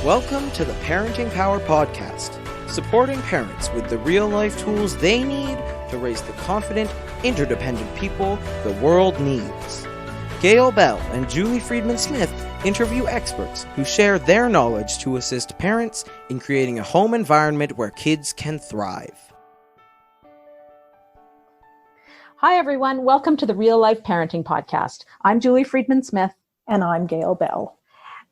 Welcome to the Parenting Power Podcast, supporting parents with the real-life tools they need to raise the confident, interdependent people the world needs. Gail Bell and Julie Freedman Smith interview experts who share their knowledge to assist parents in creating a home environment where kids can thrive. Hi, everyone. Welcome to the Real Life Parenting Podcast. I'm Julie Freedman Smith. And I'm Gail Bell.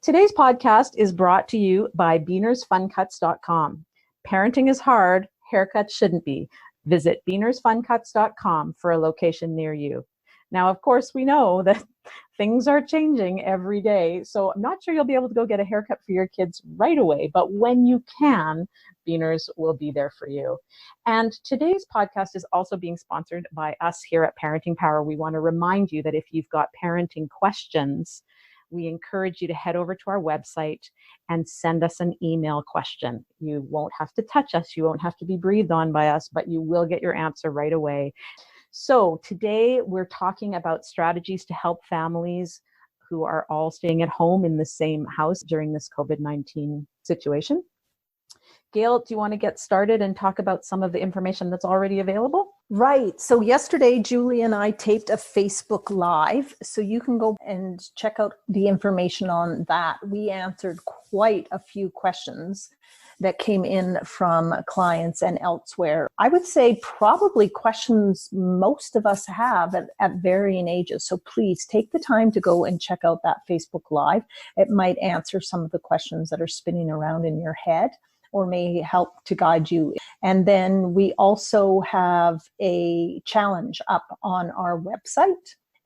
Today's podcast is brought to you by beanersfuncuts.com. Parenting is hard. Haircuts shouldn't be. Visit beanersfuncuts.com for a location near you. Now, of course, we know that things are changing every day, so I'm not sure you'll be able to go get a haircut for your kids right away, but when you can, Beaners will be there for you. And today's podcast is also being sponsored by us here at Parenting Power. We want to remind you that if you've got parenting questions, we encourage you to head over to our website and send us an email question. You won't have to touch us, you won't have to be breathed on by us, but you will get your answer right away. So today we're talking about strategies to help families who are all staying at home in the same house during this COVID-19 situation. Gail, do you want to get started and talk about some of the information that's already available? Right. So yesterday, Julie and I taped a Facebook Live. So you can go and check out the information on that. We answered quite a few questions that came in from clients and elsewhere. I would say probably questions most of us have at varying ages. So please take the time to go and check out that Facebook Live. It might answer some of the questions that are spinning around in your head, or may help to guide you. And then we also have a challenge up on our website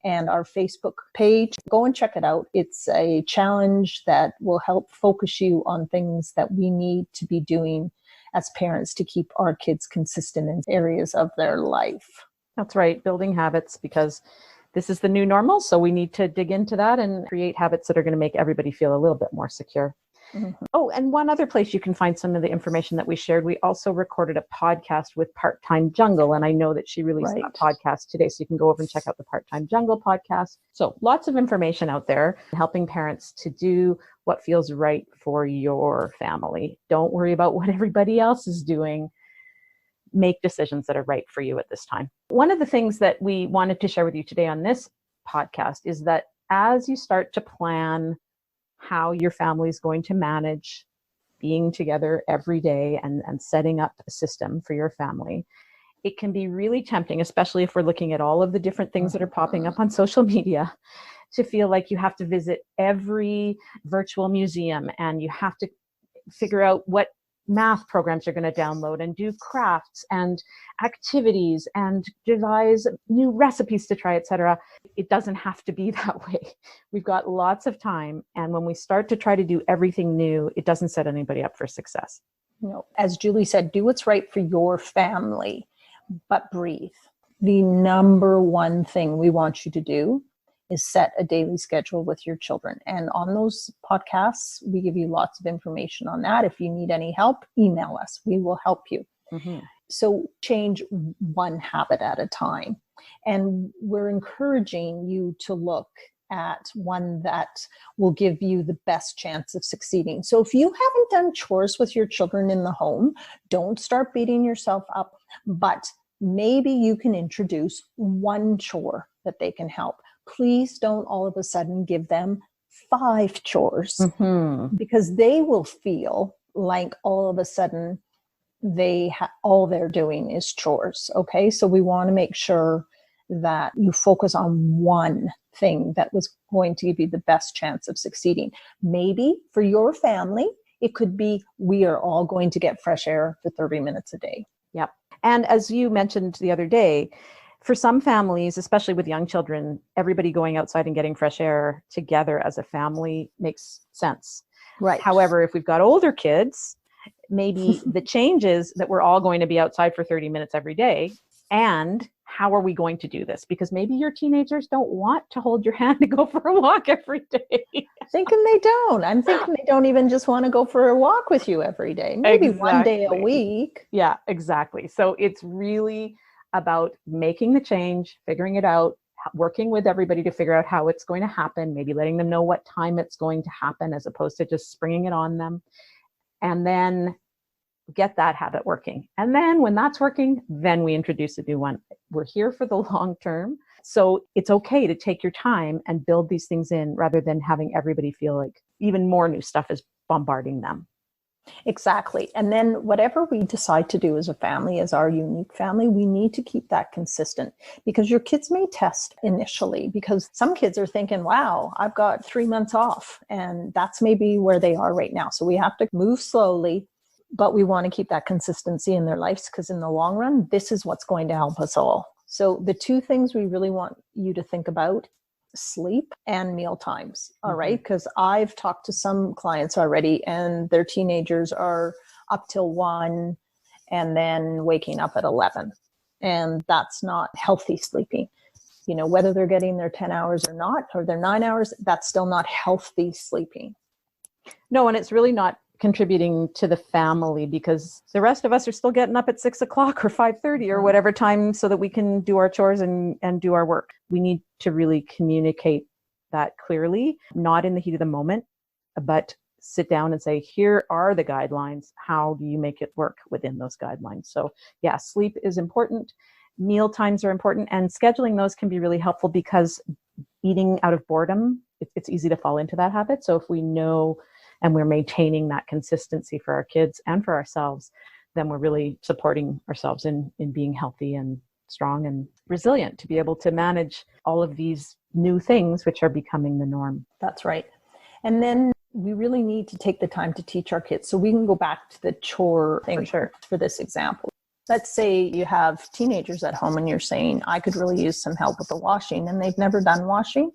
and our Facebook page. Go and check it out. It's a challenge that will help focus you on things that we need to be doing as parents to keep our kids consistent in areas of their life. That's right, building habits, because this is the new normal. So we need to dig into that and create habits that are going to make everybody feel a little bit more secure. Mm-hmm. Oh, and one other place you can find some of the information that we shared, we also recorded a podcast with Part-Time Jungle, and I know that she released that podcast today, so you can go over and check out the Part-Time Jungle podcast. So lots of information out there helping parents to do what feels right for your family. Don't worry about what everybody else is doing. Make decisions that are right for you at this time. One of the things that we wanted to share with you today on this podcast is that as you start to plan how your family is going to manage being together every day and setting up a system for your family, it can be really tempting, especially if we're looking at all of the different things that are popping up on social media, to feel like you have to visit every virtual museum and you have to figure out what math programs you're going to download and do crafts and activities and devise new recipes to try, etc. It doesn't have to be that way. We've got lots of time. And when we start to try to do everything new, it doesn't set anybody up for success. No, as Julie said, do what's right for your family, but breathe. The number one thing we want you to do is set a daily schedule with your children. And on those podcasts, we give you lots of information on that. If you need any help, email us. We will help you. Mm-hmm. So change one habit at a time. And we're encouraging you to look at one that will give you the best chance of succeeding. So if you haven't done chores with your children in the home, don't start beating yourself up, but maybe you can introduce one chore that they can help. Please don't all of a sudden give them 5 chores, because they will feel like all of a sudden all they're doing is chores. Okay, so we want to make sure that you focus on one thing that was going to give you the best chance of succeeding. Maybe for your family, it could be we are all going to get fresh air for 30 minutes a day. Yep. And as you mentioned the other day, for some families, especially with young children, everybody going outside and getting fresh air together as a family makes sense. Right. However, if we've got older kids, maybe the change is that we're all going to be outside for 30 minutes every day. And how are we going to do this? Because maybe your teenagers don't want to hold your hand to go for a walk every day. Thinking they don't. I'm thinking they don't even just want to go for a walk with you every day. Maybe one day a week. Yeah, exactly. So it's really about making the change, figuring it out, working with everybody to figure out how it's going to happen, maybe letting them know what time it's going to happen as opposed to just springing it on them. And then get that habit working. And then when that's working, then we introduce a new one. We're here for the long term. So it's okay to take your time and build these things in rather than having everybody feel like even more new stuff is bombarding them. Exactly. And then whatever we decide to do as a family, as our unique family, we need to keep that consistent, because your kids may test initially, because some kids are thinking, wow, I've got 3 months off, and that's maybe where they are right now. So we have to move slowly, but we want to keep that consistency in their lives, because in the long run, this is what's going to help us all. So the two things we really want you to think about: sleep and meal times. All right. Because I've talked to some clients already, and their teenagers are up till 1 and then waking up at 11. And that's not healthy sleeping. You know, whether they're getting their 10 hours or not, or their 9 hours, that's still not healthy sleeping. No, and it's really not contributing to the family, because the rest of us are still getting up at 6 o'clock or 5:30 or whatever time so that we can do our chores and do our work. We need to really communicate that clearly, not in the heat of the moment, but sit down and say, here are the guidelines. How do you make it work within those guidelines? So yeah, sleep is important. Meal times are important, and scheduling those can be really helpful, because eating out of boredom, it's easy to fall into that habit. So if we know and we're maintaining that consistency for our kids and for ourselves, then we're really supporting ourselves in being healthy and strong and resilient to be able to manage all of these new things which are becoming the norm. That's right. And then we really need to take the time to teach our kids. So we can go back to the chore thing for this example. Let's say you have teenagers at home and you're saying, I could really use some help with the washing, and they've never done washing.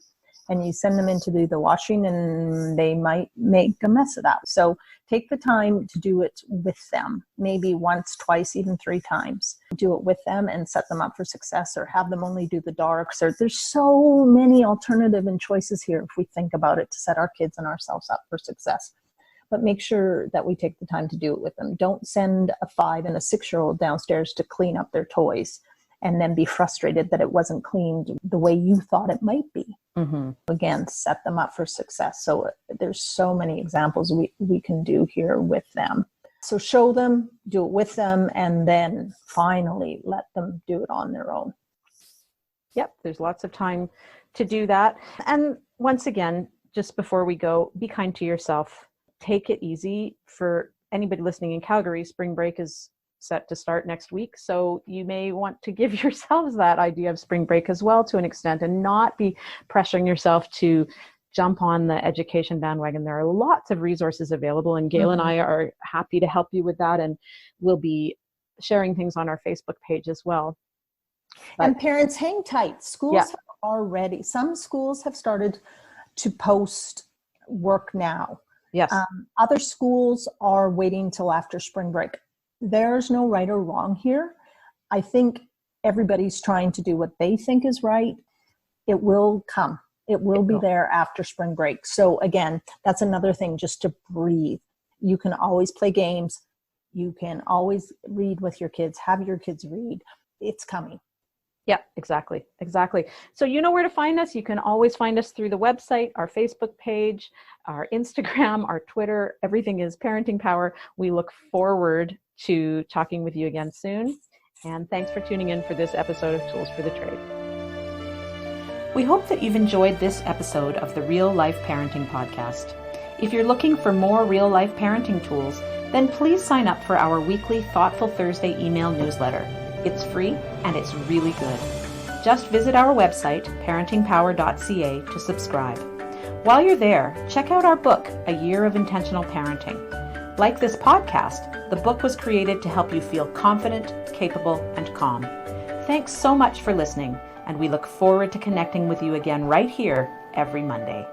And you send them in to do the washing, and they might make a mess of that. So take the time to do it with them, maybe once, twice, even 3 times. Do it with them and set them up for success, or have them only do the darks. Or there's so many alternative and choices here if we think about it, to set our kids and ourselves up for success. But make sure that we take the time to do it with them. Don't send a 5 and a 6-year-old downstairs to clean up their toys and then be frustrated that it wasn't cleaned the way you thought it might be. Again, set them up for success. So there's so many examples we can do here with them. So show them, do it with them, and then finally let them do it on their own. Yep, there's lots of time to do that. And once again, just before we go, be kind to yourself. Take it easy. For anybody listening in Calgary, spring break is set to start next week. So you may want to give yourselves that idea of spring break as well, to an extent, and not be pressuring yourself to jump on the education bandwagon. There are lots of resources available, and Gail and I are happy to help you with that. And we'll be sharing things on our Facebook page as well. And parents, hang tight. Schools have already, some schools have started to post work now. Yes. Other schools are waiting till after spring break. There's no right or wrong here. I think everybody's trying to do what they think is right. It will come. It will be there after spring break. So again, that's another thing, just to breathe. You can always play games. You can always read with your kids, have your kids read. It's coming. Yeah, exactly. So you know where to find us. You can always find us through the website, our Facebook page, our Instagram, our Twitter. Everything is Parenting Power. We look forward to talking with you again soon. And thanks for tuning in for this episode of Tools for the Trade. We hope that you've enjoyed this episode of the Real Life Parenting Podcast. If you're looking for more real life parenting tools, then please sign up for our weekly Thoughtful Thursday email newsletter. It's free and it's really good. Just visit our website, parentingpower.ca, to subscribe. While you're there, check out our book, A Year of Intentional Parenting. Like this podcast, the book was created to help you feel confident, capable, and calm. Thanks so much for listening, and we look forward to connecting with you again right here every Monday.